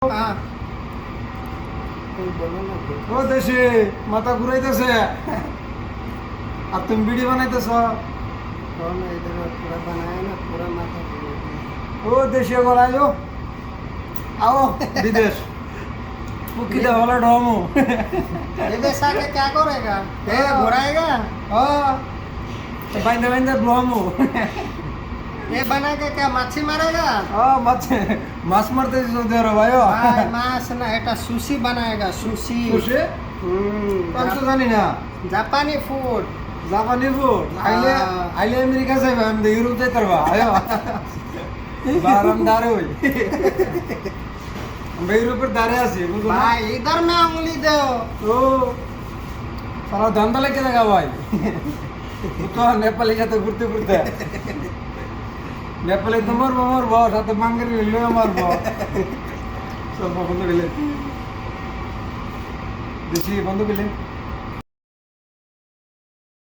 ও দেশে মাথা ঘুরাইতেছে আর তুমি ভিডিও বানাইতেছ। ও দেশে গলাইও आओ विदेश किधर वाला ड्रामो विदेश आके क्या करेगा? घुराएगा? हाँ तो बाइंदे बाइंदे ड्रामो ये बना के क्या मच्छी मारेगा? हाँ माछ मारते सऊदी अरब आयो भाई माछ ना এটা সুশি বানাएगा সুশি खुशी कौन सा जानी ना জাপানি ফুড जापानी फूड आइले आइले अमेरिका से हम यूरोप से तरवा आयो बारम दारे हुई हम यूरोप पर दारे आसी भाई इधर में उंगली दो ओ सारा धंधा लेके लगा भाई तो नेपाली जाते घुरते घुरते नेपाली तो मरबो साथे मांगरी लो मारबो सब बंद गेले देशी बंद गेले